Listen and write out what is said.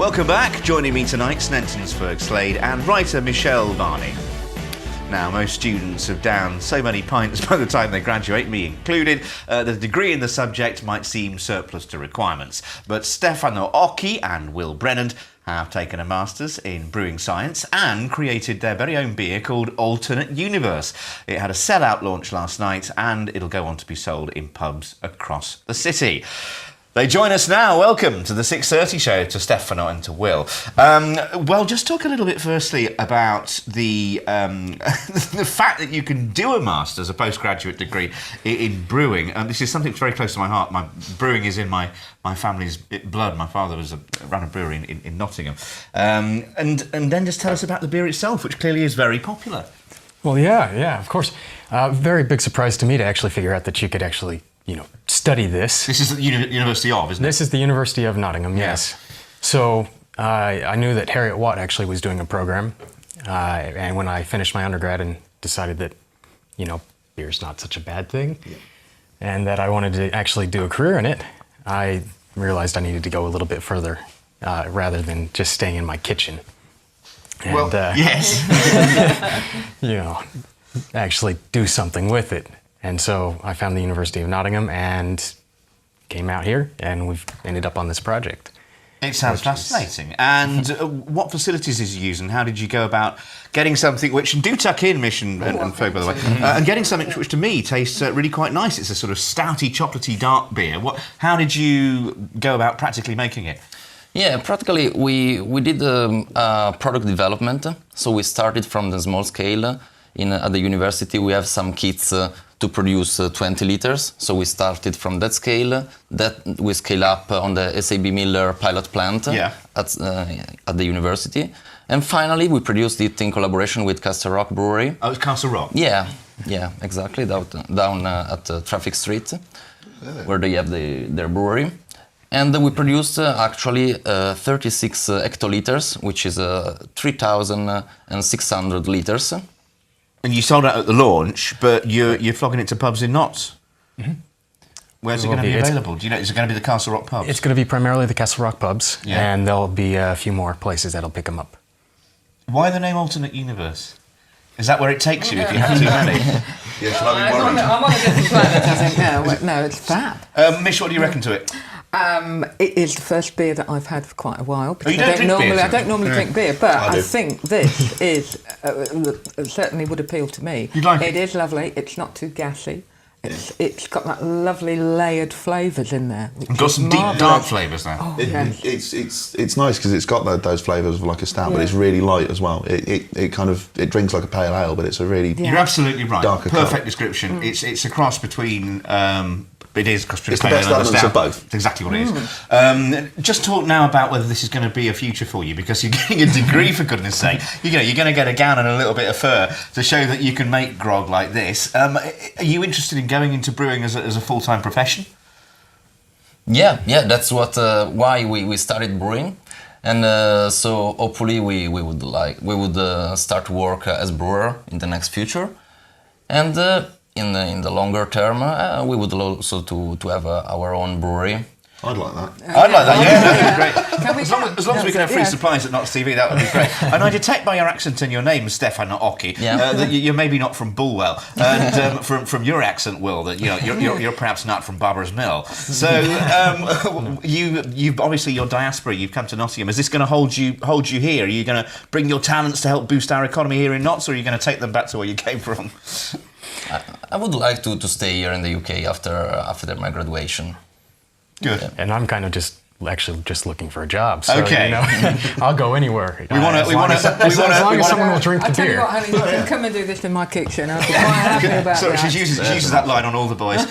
Welcome back. Joining me tonight, Snentonsburg Slade and writer Michelle Varney. Now, most students have downed so many pints by the time they graduate, me included, the degree in the subject might seem surplus to requirements. But Stef Occhi and Will Brennand have taken a Masters in Brewing Science and created their very own beer called Alternate Universe. It had a sell-out launch last night and it'll go on to be sold in pubs across the city. They join us now. Welcome to the 6:30 show, to Stefano and to Will. Well, just talk a little bit firstly about the the fact that you can do a Masters, a postgraduate degree in brewing. This is something that's very close to my heart. Brewing is in my family's blood. My father ran a brewery in Nottingham. And then just tell us about the beer itself, which clearly is very popular. Well, yeah, of course. Very big surprise to me to actually figure out that you could actually study this. This is the University of, isn't it? This is the University of Nottingham, yes. So I knew that Harriet Watt actually was doing a program. And when I finished my undergrad and decided that, beer's not such a bad thing, and that I wanted to actually do a career in it, I realized I needed to go a little bit further rather than just staying in my kitchen. And, well, yes. Actually do something with it. And so I found the University of Nottingham and came out here, and we've ended up on this project. It sounds fascinating. And what facilities did you use, and how did you go about getting something which, and do tuck in, Mish and folk, by the way, and getting something which to me tastes really quite nice. It's a sort of stouty, chocolatey, dark beer. How did you go about practically making it? Yeah, practically we did product development. So we started from the small scale. At the university we have some kits to produce 20 liters. So we started from that scale. That we scale up on the SAB Miller pilot plant at the university. And finally we produced it in collaboration with Castle Rock Brewery. Oh, it's Castle Rock? Yeah, exactly, down at Traffic Street, where they have their brewery. And we produced actually 36 hectoliters, which is 3,600 liters. And you sold out at the launch, but you're flogging it to pubs in Notts. Mm-hmm. Where's it going to be available? Do you know? Is it going to be the Castle Rock pubs? It's going to be primarily the Castle Rock pubs, and there'll be a few more places that'll pick them up. Why the name Alternate Universe? Is that where it takes you if you have too many? I'm on a different planet, I think. No, it's fab. Mish, what do you reckon to it? It is the first beer that I've had for quite a while. Oh, you don't drink beer? I don't normally drink beer, but I think this is certainly would appeal to me. You'd like it? It is lovely. It's not too gassy. It's got that lovely layered flavours in there. It's got some deep dark flavours now. Oh, it's nice because it's got those flavours of like a stout, but it's really light as well. It kind of drinks like a pale ale, but it's a really You're absolutely right. Darker Perfect description. It's a cross between. It is because it's the best elements of both. It's exactly what it is. Just talk now about whether this is going to be a future for you, because you're getting a degree, for goodness sake. You're going to get a gown and a little bit of fur to show that you can make grog like this. Are you interested in going into brewing as a full-time profession? Yeah. That's why we started brewing, and so hopefully we would start work as brewer in the next future, and. In the longer term, we would also to have our own brewery. I'd like that. I'd like that, that'd be great. As long as we can have free supplies at Notts TV, that would be great. And I detect by your accent and your name, Stefan Occhi, that you're maybe not from Bulwell, and from your accent, Will, that you're perhaps not from Barbara's Mill. So you've obviously your diaspora. You've come to Nottingham. Is this going to hold you here? Are you going to bring your talents to help boost our economy here in Notts, or are you going to take them back to where you came from? I would like to stay here in the UK after my graduation. Good. Yeah. And I'm kind of just looking for a job. So, okay. I'll go anywhere. As long as someone will drink the beer. I tell you what, honey, you can come and do this in my kitchen. I'll be quite happy about that. She uses that line on all the boys.